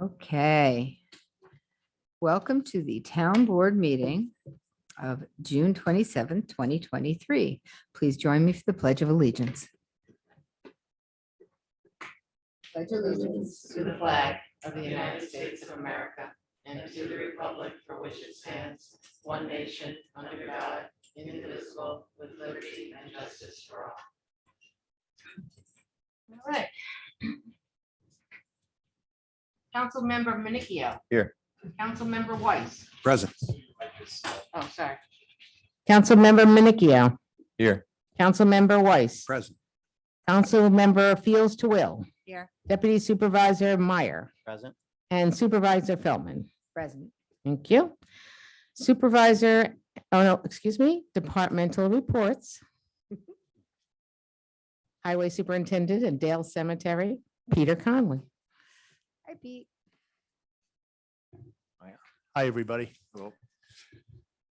Okay. Welcome to the town board meeting of June 27th, 2023. Please join me for the Pledge of Allegiance. Pledge Allegiance to the flag of the United States of America and to the republic for which it stands, one nation, under God, indivisible, with liberty and justice for all. All right. Councilmember Manicchio. Here. Councilmember Weiss. Present. Oh, sorry. Councilmember Minicchio. Here. Councilmember Weiss. Present. Councilmember Fields to Will. Here. Deputy Supervisor Meyer Present. and Supervisor Feldman. Present. Thank you. Supervisor, oh no, excuse me, departmental reports. Highway Superintendent and Dale Cemetery, Peter Conley. Hi, Pete. Hi, everybody.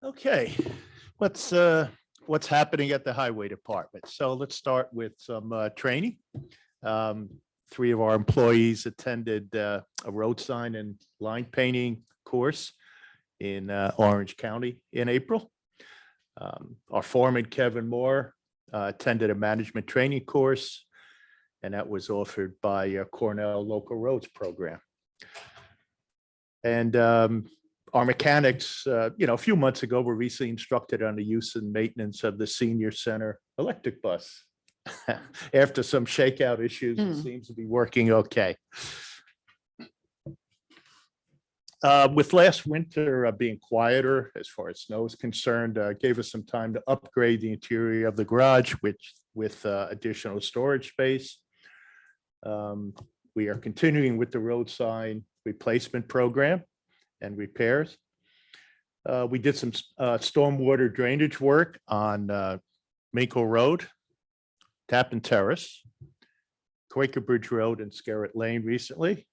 Okay, what's happening at the Highway Department? So let's start with some training. 3 of our employees attended a road sign and line painting course in Orange County in April. Our foreman, Kevin Moore, attended a management training course, and that was offered by Cornell Local Roads Program. And our mechanics, a few months ago, were recently instructed on the use and maintenance of the senior center electric bus. After some shakeout issues, it seems to be working okay. With last winter being quieter as far as snow is concerned, gave us some time to upgrade the interior of the garage, with additional storage space. We are continuing with the road sign replacement program and repairs. We did some stormwater drainage work on Minkle Road, Tappan Terrace, Quaker Bridge Road, and Scarrett Lane recently.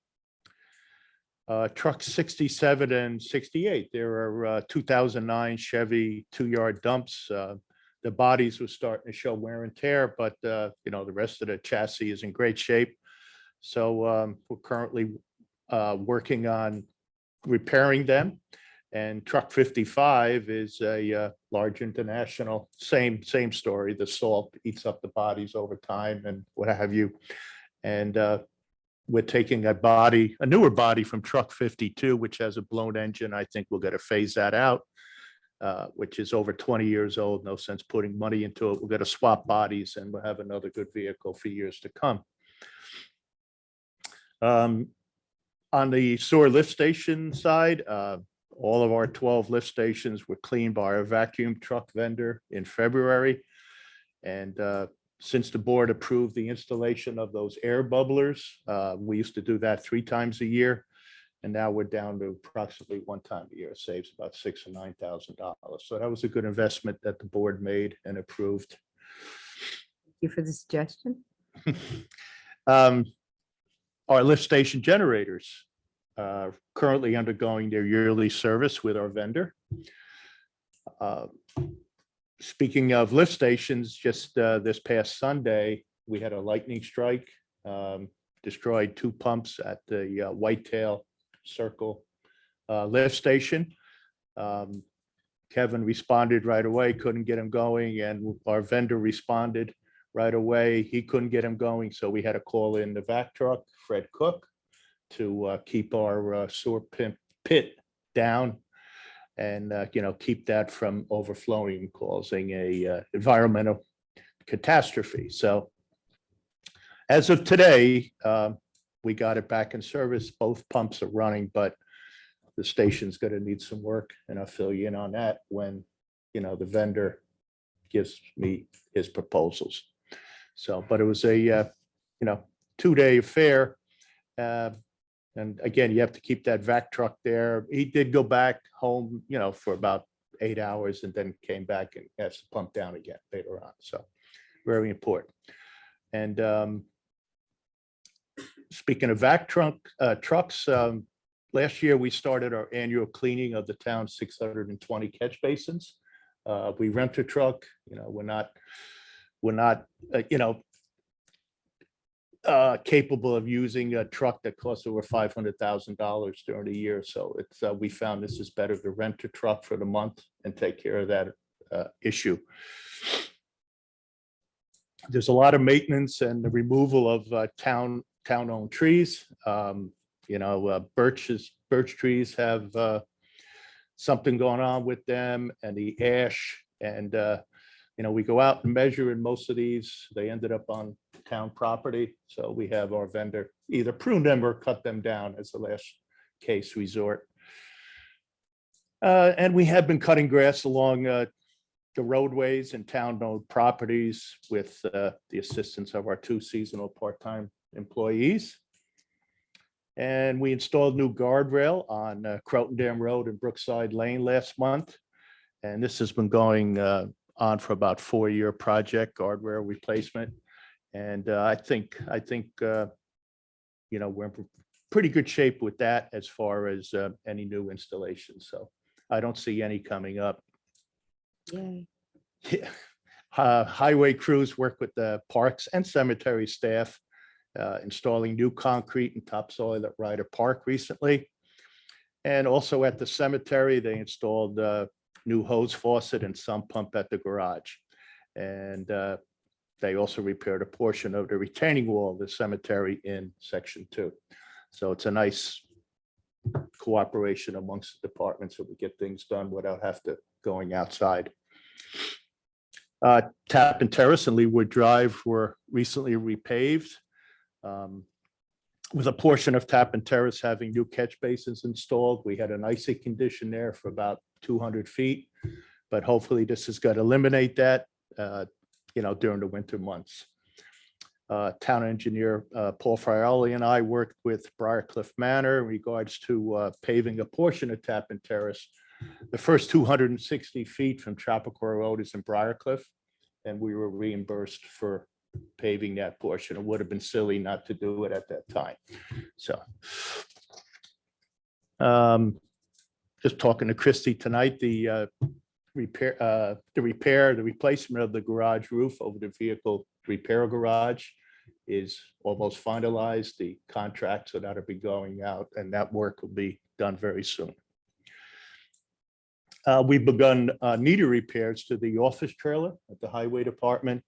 Trucks 67 and 68, there are 2009 Chevy 2-yard dumps. The bodies were starting to show wear and tear, but the rest of the chassis is in great shape. So we're currently working on repairing them. And truck 55 is a large international, same story. The salt eats up the bodies over time and what have you. And we're taking a newer body from truck 52, which has a blown engine. I think we're going to phase that out, which is over 20 years old. No sense putting money into it. We're going to swap bodies and we'll have another good vehicle for years to come. On the sewer lift station side, all of our 12 lift stations were cleaned by our vacuum truck vendor in February. And since the board approved the installation of those air bubblers, we used to do that 3 times a year. And now we're down to approximately 1 time a year. It saves about $6,000 or $9,000. So that was a good investment that the board made and approved. Thank you for the suggestion. Our lift station generators currently undergoing their yearly service with our vendor. Speaking of lift stations, just this past Sunday, we had a lightning strike, destroyed 2 pumps at the Whitetail Circle lift station. Kevin responded right away, couldn't get him going, and our vendor responded right away. He couldn't get him going, so we had to call in the vac truck, Fred Cook, to keep our sewer pit down and keep that from overflowing, causing a environmental catastrophe. So as of today, we got it back in service. Both pumps are running, but the station's going to need some work, and I'll fill you in on that when the vendor gives me his proposals. So, but it was a 2-day affair. And again, you have to keep that vac truck there. He did go back home, for about 8 hours and then came back and has to pump down again later on. So very important. And speaking of vac trucks, last year we started our annual cleaning of the town's 620 catch basins. We rent a truck, we're not capable of using a truck that costs over $500,000 during the year. So it's, we found this is better to rent a truck for the month and take care of that issue. There's a lot of maintenance and the removal of town-owned trees. Birch trees have something going on with them, and the ash. And we go out and measure, and most of these, they ended up on town property. So we have our vendor either prune them or cut them down as the last case resort. And we have been cutting grass along the roadways and town-owned properties with the assistance of our 2 seasonal part-time employees. And we installed new guardrail on Croton Dam Road and Brookside Lane last month. And this has been going on for about 4-year project, guardrail replacement. And I think we're in pretty good shape with that as far as any new installations. So I don't see any coming up. Yay. Yeah. Highway crews work with the parks and cemetery staff, installing new concrete and topsoil at Ryder Park recently. And also at the cemetery, they installed new hose faucet and sump pump at the garage. And they also repaired a portion of the retaining wall of the cemetery in section 2. So it's a nice cooperation amongst the departments so we get things done without have to going outside. Tappan Terrace and Leewood Drive were recently repaved, with a portion of Tappan Terrace having new catch basins installed. We had an icy condition there for about 200 feet, but hopefully this is going to eliminate that, during the winter months. Town engineer Paul Frioli and I worked with Briarcliff Manor in regards to paving a portion of Tappan Terrace. The first 260 feet from Chappaqua Road is in Briarcliff, and we were reimbursed for paving that portion. It would have been silly not to do it at that time. So just talking to Christy tonight, the replacement of the garage roof over the vehicle repair garage is almost finalized. The contract, so that'll be going out, and that work will be done very soon. We've begun needle repairs to the office trailer at the highway department.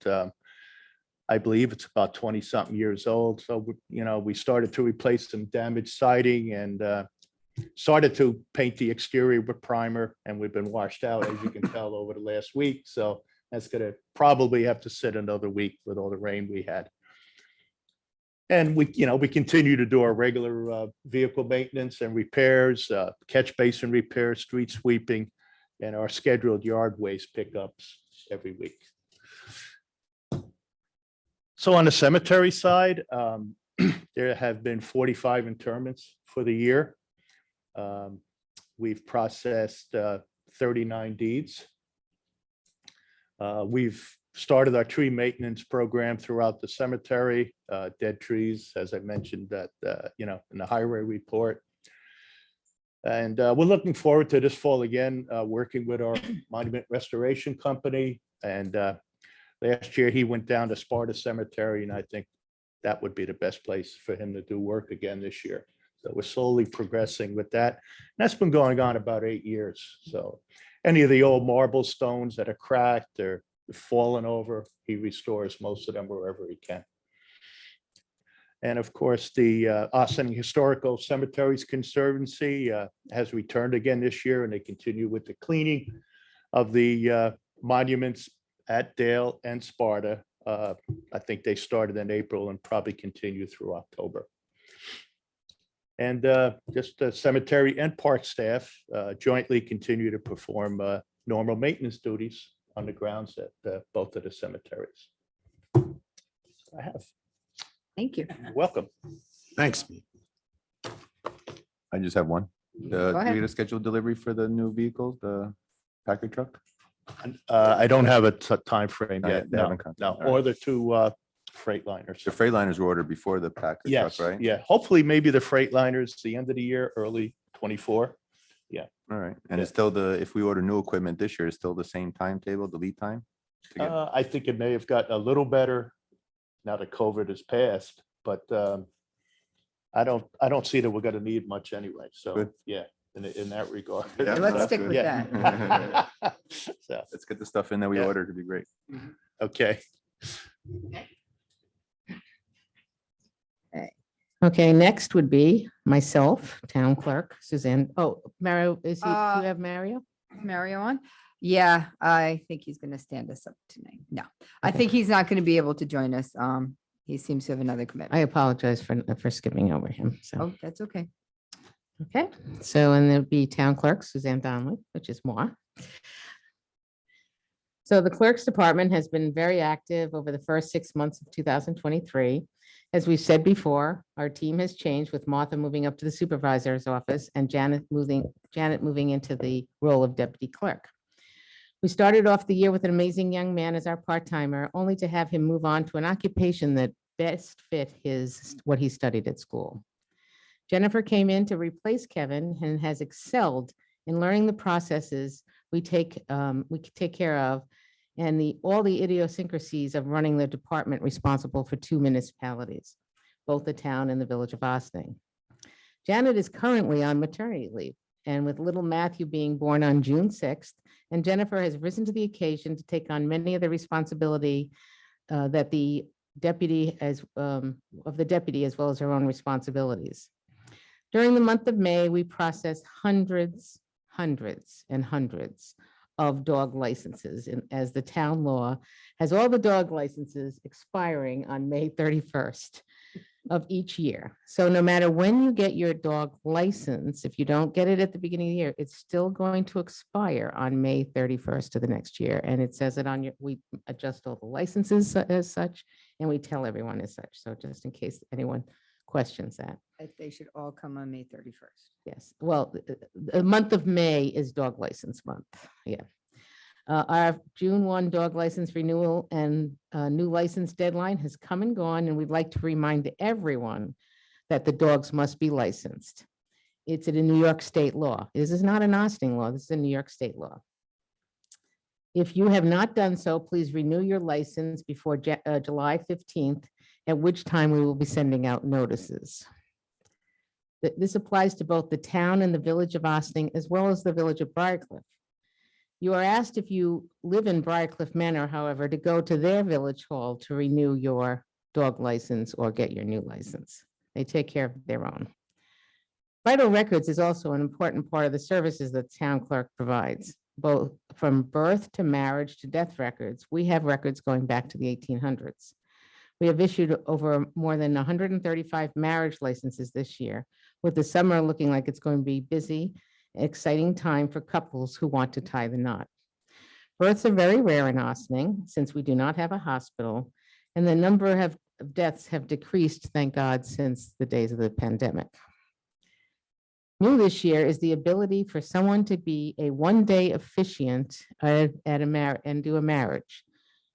I believe it's about 20-something years old. So, we started to replace some damaged siding and started to paint the exterior with primer, and we've been washed out, as you can tell, over the last week. So that's going to probably have to sit another week with all the rain we had. And we continue to do our regular vehicle maintenance and repairs, catch basin repairs, street sweeping, and our scheduled yard waste pickups every week. So on the cemetery side, there have been 45 interments for the year. We've processed 39 deeds. We've started our tree maintenance program throughout the cemetery, dead trees, as I mentioned, that, in the highway report. And we're looking forward to this fall again, working with our monument restoration company. And last year he went down to Sparta Cemetery, and I think that would be the best place for him to do work again this year. So we're slowly progressing with that. And that's been going on about 8 years. So any of the old marble stones that are cracked or fallen over, he restores most of them wherever he can. And of course, the Austin Historical Cemeteries Conservancy has returned again this year, and they continue with the cleaning of the monuments at Dale and Sparta. I think they started in April and probably continue through October. And just the cemetery and park staff jointly continue to perform normal maintenance duties on the grounds at both of the cemeteries. I have. Thank you. Welcome. Thanks. I just have one. Go Do ahead. we get a scheduled delivery for the new vehicles, the Packer truck? I don't have a time frame Not yet. yet, they No, haven't come. no, All right. or the 2 Freightliners. The Freightliners were ordered before the Packer truck, Yes, right? yeah. Hopefully, maybe the Freightliners, the end of the year, early 24. All right. And Yeah. it's still if we order new equipment this year, it's still the same timetable, the lead time? to get- I think it may have gotten a little better now that COVID has passed. But I don't see that we're gonna need much anyway. So, Good. yeah, in that regard. Yeah, Let's that's stick good. with that. So, Let's get the stuff in that we Yeah. ordered. It'd be great. okay. Okay, next would be myself, town clerk, Suzanne. Oh, Mario, do you Uh, have Mario? Mario on? Yeah, I think he's going to stand us up tonight. No, I Okay. think he's not going to be able to join us. He seems to have another I commitment. apologize for skipping over him. So, Oh, that's okay. okay. So, and there'd be town clerk Suzanne Donnelly, which is moi. So the clerk's department has been very active over the first 6 months of 2023. As we've said before, our team has changed with Martha moving up to the supervisor's office and Janet moving into the role of deputy clerk. We started off the year with an amazing young man as our part-timer, only to have him move on to an occupation that best fit what he studied at school. Jennifer came in to replace Kevin and has excelled in learning the processes we take care of and all the idiosyncrasies of running the department responsible for 2 municipalities, both the town and the village of Austin. Janet is currently on maternity leave, and with little Matthew being born on June 6th, and Jennifer has risen to the occasion to take on many of the responsibility that the deputy as well as her own responsibilities. During the month of May, we processed hundreds and hundreds of dog licenses, and as the town law has all the dog licenses expiring on May 31st of each year. So no matter when you get your dog license, if you don't get it at the beginning of the year, it's still going to expire on May 31st of the next year. And it says it on we adjust all the licenses as such, and we tell everyone as such. So just in case anyone questions that. They should all come on May 31st. Yes, well, the month of May is dog license month, yeah. Our June 1 dog license renewal and new license deadline has come and gone, and we'd like to remind everyone that the dogs must be licensed. It's a New York state law. This is not an Austin law, this is a New York state law. If you have not done so, please renew your license before July 15th, at which time we will be sending out notices. This applies to both the town and the village of Austin, as well as the village of Briarcliff. You are asked if you live in Briarcliff Manor, however, to go to their village hall to renew your dog license or get your new license. They take care of their own. Vital records is also an important part of the services that the town clerk provides, both from birth to marriage to death records. We have records going back to the 1800s. We have issued over more than 135 marriage licenses this year, with the summer looking like it's going to be busy, exciting time for couples who want to tie the knot. Births are very rare in Austin since we do not have a hospital, and the number of deaths have decreased, thank God, since the days of the pandemic. New this year is the ability for someone to be a one-day officiant at and do a marriage.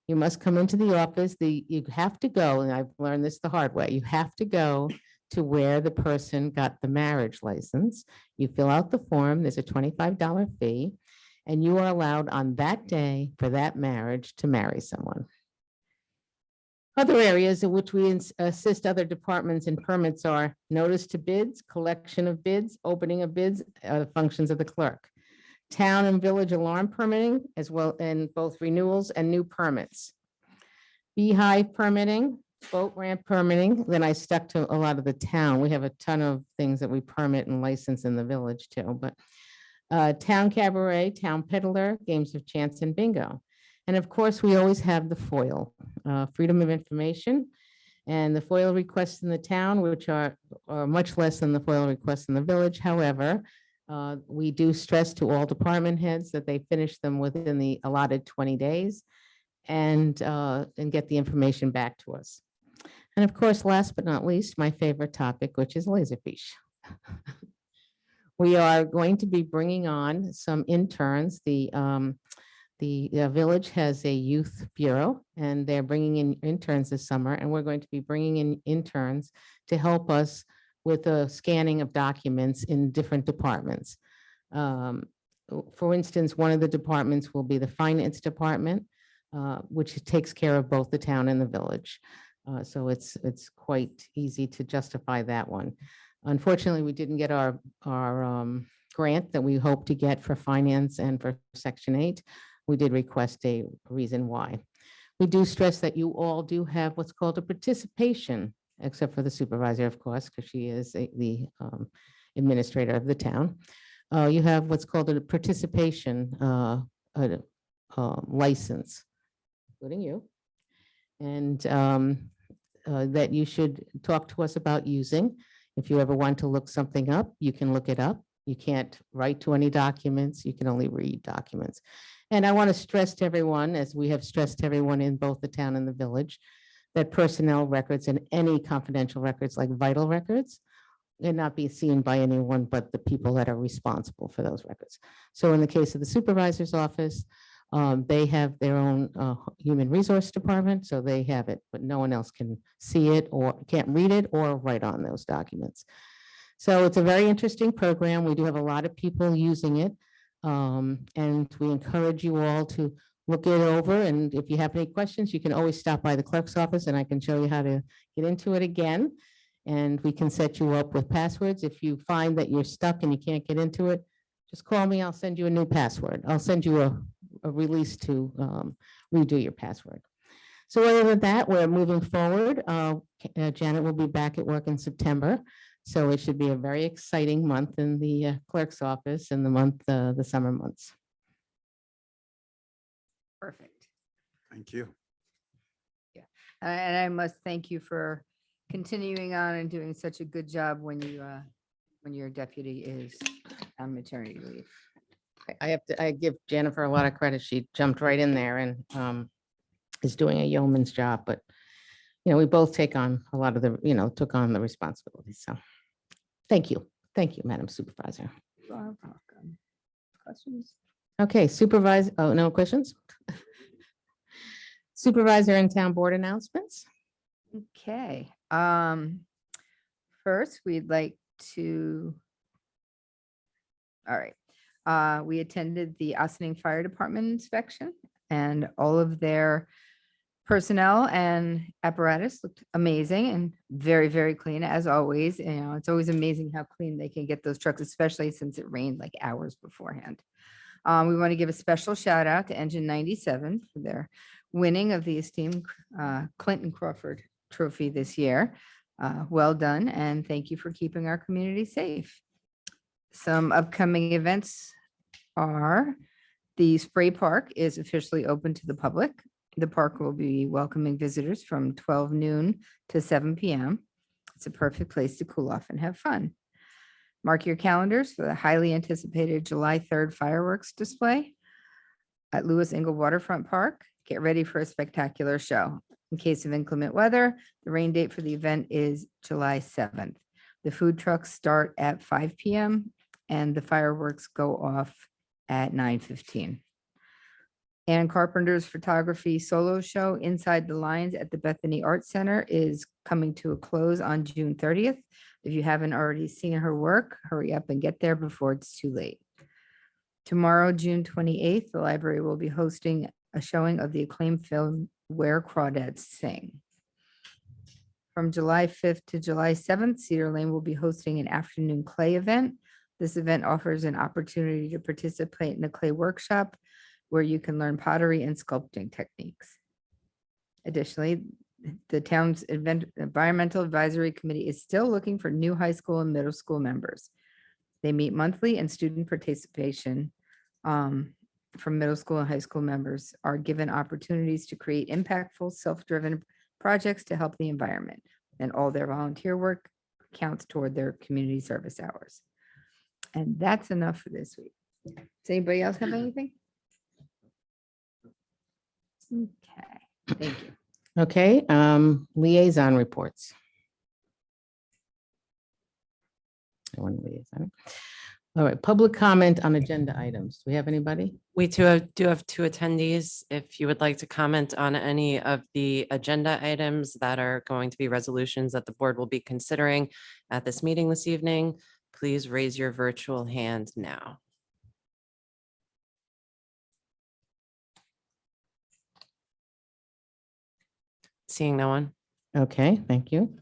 You must come into the office. You have to go, and I've learned this the hard way. You have to go to where the person got the marriage license. You fill out the form. There's a $25 fee, and you are allowed on that day for that marriage to marry someone. Other areas in which we assist other departments and permits are notice to bids, collection of bids, opening of bids, functions of the clerk. Town and village alarm permitting, as well in both renewals and new permits. Beehive permitting, boat ramp permitting. Then I stuck to a lot of the town. We have a ton of things that we permit and license in the village too, but town cabaret, town peddler, games of chance and bingo. And of course, we always have the FOIL, Freedom of Information, and the FOIL requests in the town, which are much less than the FOIL requests in the village. However, we do stress to all department heads that they finish them within the allotted 20 days and get the information back to us. And of course, last but not least, my favorite topic, which is Laserfish. We are going to be bringing on some interns. The village has a youth bureau, and they're bringing in interns this summer, and we're going to be bringing in interns to help us with the scanning of documents in different departments. For instance, one of the departments will be the finance department, which takes care of both the town and the village. So it's quite easy to justify that one. Unfortunately, we didn't get our grant that we hope to get for finance and for Section 8. We did request a reason why. We do stress that you all do have what's called a participation, except for the supervisor, of course, because she is the administrator of the town. You have what's called a participation license, including you. And that you should talk to us about using. If you ever want to look something up, you can look it up. You can't write to any documents. You can only read documents. And I want to stress to everyone, as we have stressed to everyone in both the town and the village, that personnel records and any confidential records like vital records cannot be seen by anyone but the people that are responsible for those records. So in the case of the supervisor's office, they have their own human resource department, so they have it, but no one else can see it or can't read it or write on those documents. So it's a very interesting program. We do have a lot of people using it. And we encourage you all to look it over. And if you have any questions, you can always stop by the clerk's office and I can show you how to get into it again. And we can set you up with passwords. If you find that you're stuck and you can't get into it, just call me. I'll send you a new password. I'll send you a release to redo your password. So other than that, we're moving forward. Janet will be back at work in September. So it should be a very exciting month in the clerk's office and the summer months. Perfect. Thank you. And I must thank you for continuing on and doing such a good job when your deputy is on maternity leave. I give Jennifer a lot of credit. She jumped right in there and is doing a yeoman's job, but we both take on a lot of the, took on the responsibilities. So thank you. Thank you, Madam Supervisor. You are welcome. Questions? Okay, Supervisor, oh, no questions? Supervisor and Town Board announcements. Okay. First, we'd like to. All right. We attended the Ossining Fire Department inspection and all of their personnel and apparatus looked amazing and very, very clean as always. It's always amazing how clean they can get those trucks, especially since it rained like hours beforehand. We want to give a special shout out to Engine 97 for their winning of the esteemed Clinton Crawford Trophy this year. Well done, and thank you for keeping our community safe. Some upcoming events are the Spray Park is officially open to the public. The park will be welcoming visitors from 12 noon to 7 p.m. It's a perfect place to cool off and have fun. Mark your calendars for the highly anticipated July 3rd fireworks display at Lewis Ingle Waterfront Park. Get ready for a spectacular show. In case of inclement weather, the rain date for the event is July 7th. The food trucks start at 5 p.m. and the fireworks go off at 9:15. Ann Carpenter's photography solo show Inside the Lines at the Bethany Art Center is coming to a close on June 30th. If you haven't already seen her work, hurry up and get there before it's too late. Tomorrow, June 28th, the library will be hosting a showing of the acclaimed film Where Crawdads Sing. From July 5th to July 7th, Cedar Lane will be hosting an afternoon clay event. This event offers an opportunity to participate in a clay workshop where you can learn pottery and sculpting techniques. Additionally, the town's environmental advisory committee is still looking for new high school and middle school members. They meet monthly and student participation from middle school and high school members are given opportunities to create impactful, self-driven projects to help the environment. And all their volunteer work counts toward their community service hours. And that's enough for this week. Does anybody else have anything? Okay, thank you. Okay, liaison reports. One liaison. All right, public comment on agenda items. Do we have anybody? We do have two attendees. If you would like to comment on any of the agenda items that are going to be resolutions that the board will be considering at this meeting this evening, please raise your virtual hand now. Seeing no one. Okay, thank you.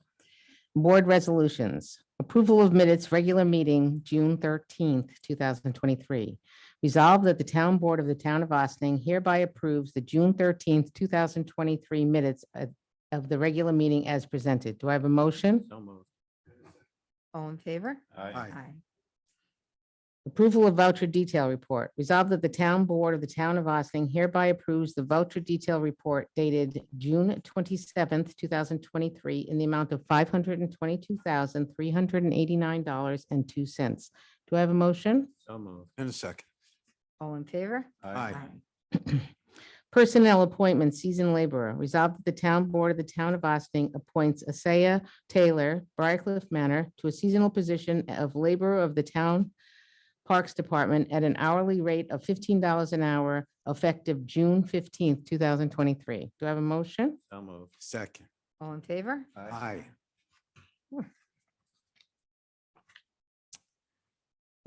Board resolutions. Approval of minutes, regular meeting, June 13th, 2023. Resolved that the town board of the town of Austining hereby approves the June 13th, 2023 minutes of the regular meeting as presented. Do I have a motion? So moved. All in favor? Aye. Approval of voucher detail report. Resolved that the town board of the town of Austining hereby approves the voucher detail report dated June 27th, 2023 in the amount of $522,389.02. Do I have a motion? So moved. In a second. All in favor? Aye. Personnel appointment, season laborer. Resolved that the town board of the town of Austining appoints Asaya Taylor, Briarcliff Manor, to a seasonal position of laborer of the town Parks Department at an hourly rate of $15 an hour effective June 15th, 2023. Do I have a motion? So moved. Second. All in favor? Aye.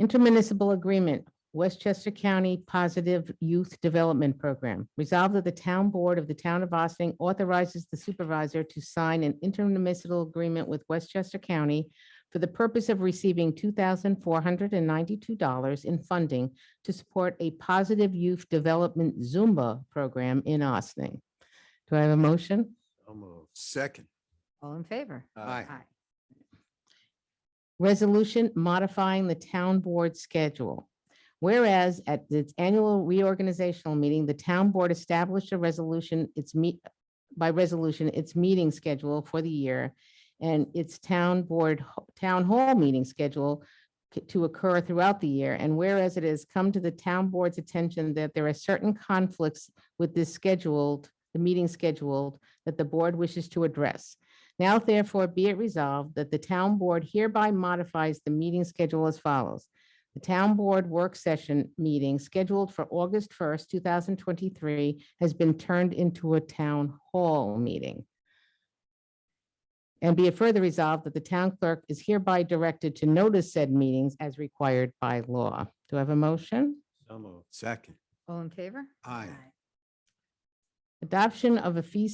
Intermunicipal agreement, Westchester County Positive Youth Development Program. Resolved that the town board of the town of Austining authorizes the supervisor to sign an intermunicipal agreement with Westchester County for the purpose of receiving $2,492 in funding to support a positive youth development Zumba program in Austining. Do I have a motion? So moved. Second. All in favor? Aye. Resolution modifying the town board schedule. Whereas at its annual reorganizational meeting, the town board established a resolution, its meeting schedule for the year and its town hall meeting schedule to occur throughout the year. And whereas it has come to the town board's attention that there are certain conflicts with this the meeting scheduled that the board wishes to address. Now therefore be it resolved that the town board hereby modifies the meeting schedule as follows. The town board work session meeting scheduled for August 1st, 2023 has been turned into a town hall meeting. And be it further resolved that the town clerk is hereby directed to notice said meetings as required by law. Do I have a motion? So moved. Second. All in favor? Aye. Adoption of a fee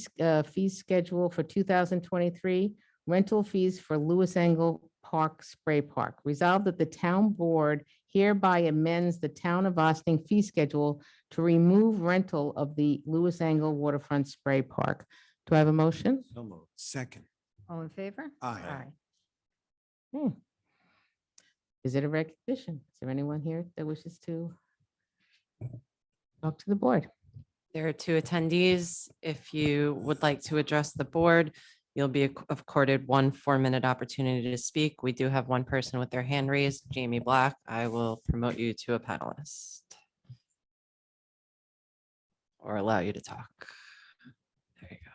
schedule for 2023, rental fees for Lewis Angle Park Spray Park. Resolved that the town board hereby amends the town of Austining fee schedule to remove rental of the Lewis Angle Waterfront Spray Park. Do I have a motion? So moved. Second. All in favor? Aye. Visitor recognition. Is there anyone here that wishes to talk to the board? There are two attendees. If you would like to address the board, you'll be accorded 1 4-minute opportunity to speak. We do have one person with their hand raised, Jamie Black. I will promote you to a panelist or allow you to talk. There you go.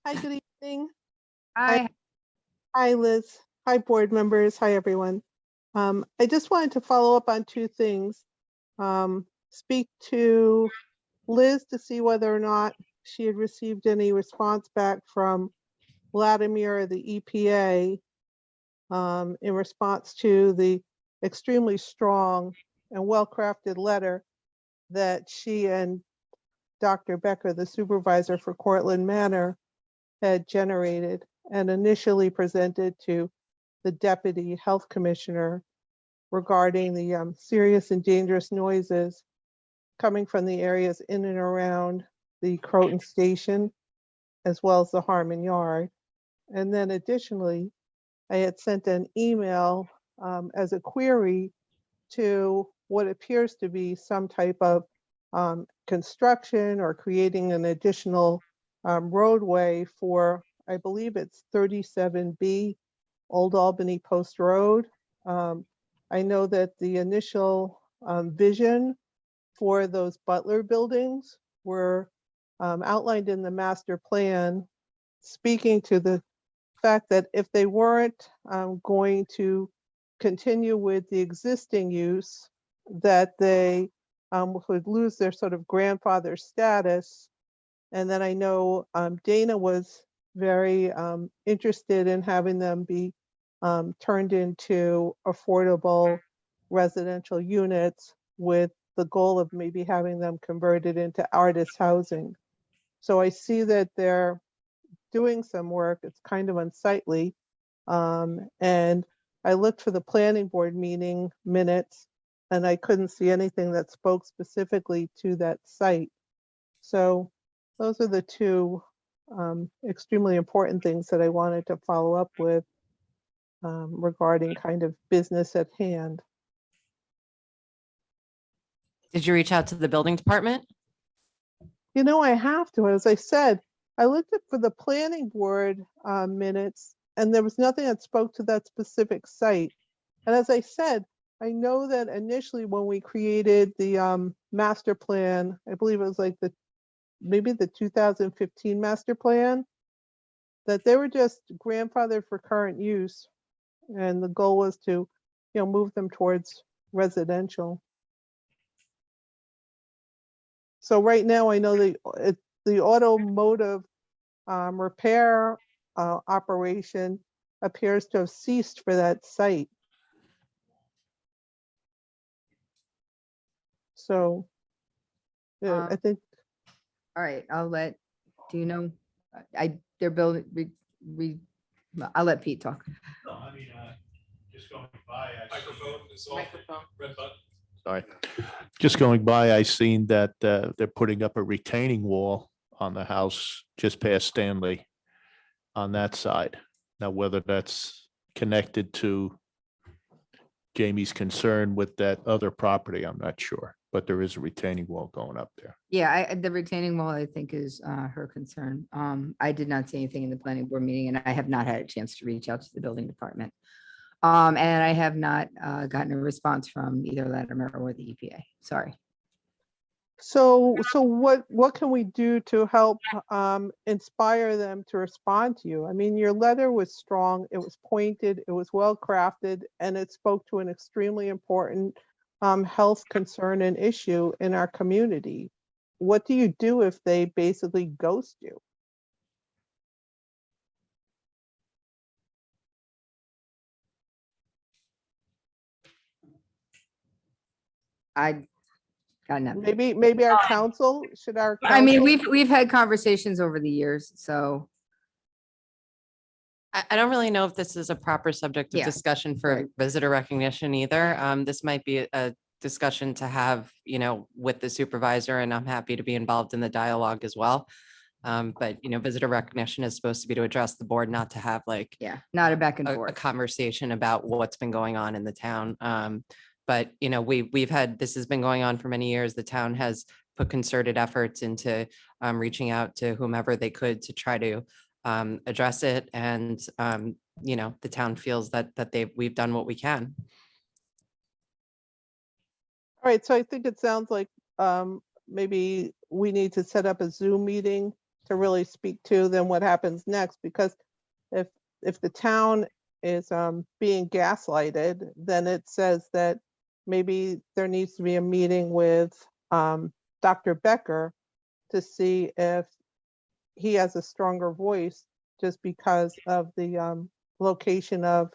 Hi, good evening. Aye. Hi, Liz. Hi, board members. Hi, everyone. I just wanted to follow up on two things. Speak to Liz to see whether or not she had received any response back from Vladimir, the EPA, in response to the extremely strong and well-crafted letter that she and Dr. Becker, the supervisor for Cortland Manor, had generated and initially presented to the deputy health commissioner regarding the serious and dangerous noises coming from the areas in and around the Croton Station, as well as the Harmon Yard. And then additionally, I had sent an email as a query to what appears to be some type of construction or creating an additional roadway for, I believe it's 37B Old Albany Post Road. I know that the initial vision for those Butler buildings were outlined in the master plan, speaking to the fact that if they weren't going to continue with the existing use, that they would lose their sort of grandfather status. And then I know Dana was very interested in having them be turned into affordable residential units with the goal of maybe having them converted into artist housing. So I see that they're doing some work. It's kind of unsightly. And I looked for the planning board meeting minutes and I couldn't see anything that spoke specifically to that site. So those are the two extremely important things that I wanted to follow up with regarding kind of business at hand. Did you reach out to the building department? You know, I have to, as I said, I looked for the planning board minutes and there was nothing that spoke to that specific site. And as I said, I know that initially when we created the master plan, I believe it was like maybe the 2015 master plan, that they were just grandfathered for current use. And the goal was to, move them towards residential. So right now I know the automotive repair operation appears to have ceased for that site. So yeah, I think, All right, do you know, they're building, I'll let Pete talk. No, I mean, just going by. Microphone. Sorry. Just going by, I seen that they're putting up a retaining wall on the house just past Stanley on that side. Now, whether that's connected to Jamie's concern with that other property, I'm not sure, but there is a retaining wall going up there. Yeah, the retaining wall, I think, is her concern. I did not see anything in the planning board meeting and I have not had a chance to reach out to the building department. And I have not gotten a response from either Latimer or the EPA. Sorry. so what can we do to help inspire them to respond to you? I mean, your letter was strong, it was pointed, it was well crafted, and it spoke to an extremely important health concern and issue in our community. What do you do if they basically ghost you? I got nothing. Maybe our council, should our I mean, council- we've had conversations over the years, so. I don't really know if this is a proper subject of Yeah, discussion for right. visitor recognition either. This might be a discussion to have, with the supervisor, and I'm happy to be involved in the dialogue as well. But, visitor recognition is supposed to be to address the board, not to have like Yeah, not a back and a forth. conversation about what's been going on in the town. But, we've had, this has been going on for many years. The town has put concerted efforts into reaching out to whomever they could to try to address it. And, the town feels that we've done what we can. All right, so I think it sounds like maybe we need to set up a Zoom meeting to really speak to then what happens next, because if the town is being gaslighted, then it says that maybe there needs to be a meeting with Dr. Becker to see if he has a stronger voice just because of the location of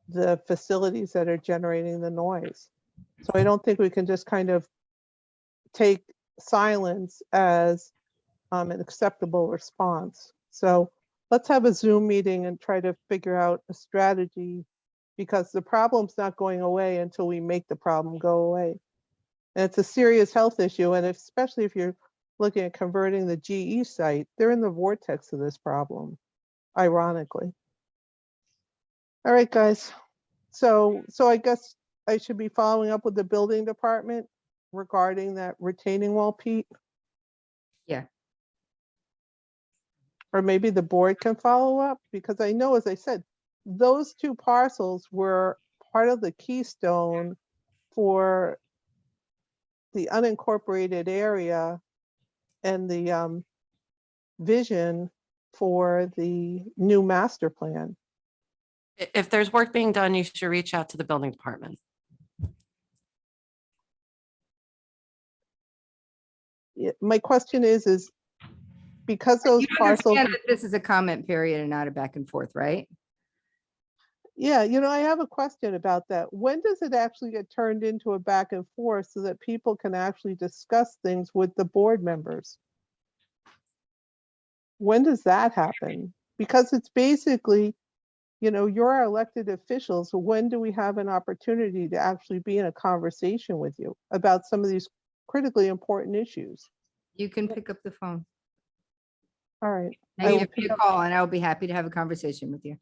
the facilities that are generating the noise. So I don't think we can just kind of take silence as an acceptable response. So let's have a Zoom meeting and try to figure out a strategy, because the problem's not going away until we make the problem go away. And it's a serious health issue. And especially if you're looking at converting the GE site, they're in the vortex of this problem, ironically. All right, guys. So I guess I should be following up with the building department regarding that retaining wall, Pete? Yeah. Or maybe the board can follow up, because I know, as I said, those two parcels were part of the keystone for the unincorporated area and the vision for the new master plan. If there's work being done, you should reach out to the building department. My question is because those You parcels, understand that this is a comment period and not a back and forth, right? Yeah, I have a question about that. When does it actually get turned into a back and forth so that people can actually discuss things with the board members? When does that happen? Because it's basically, you're our elected officials. So when do we have an opportunity to actually be in a conversation with you about some of these critically important issues? You can pick up the phone All right. I and will give me pick a up- call and I'll be happy to have a conversation with you.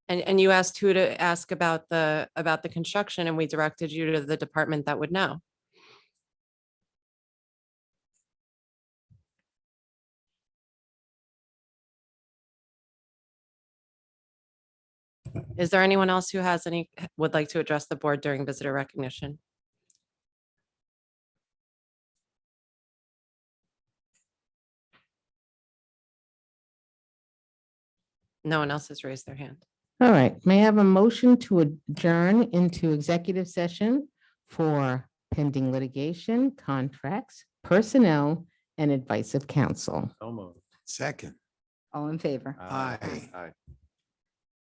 And you asked who to ask about the construction, and we directed you to the department that would know. Is there anyone else who would like to address the board during visitor recognition? No one else has raised their hand. All right, may I have a motion to adjourn into executive session for pending litigation, contracts, personnel, and advice of counsel? Second. All in favor? Aye. Aye.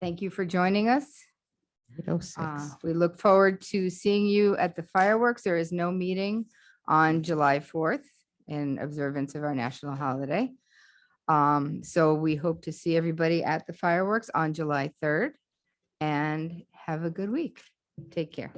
Thank you for joining us. 8:06. We look forward to seeing you at the fireworks. There is no meeting on July 4th in observance of our national holiday. So we hope to see everybody at the fireworks on July 3rd and have a good week. Take care.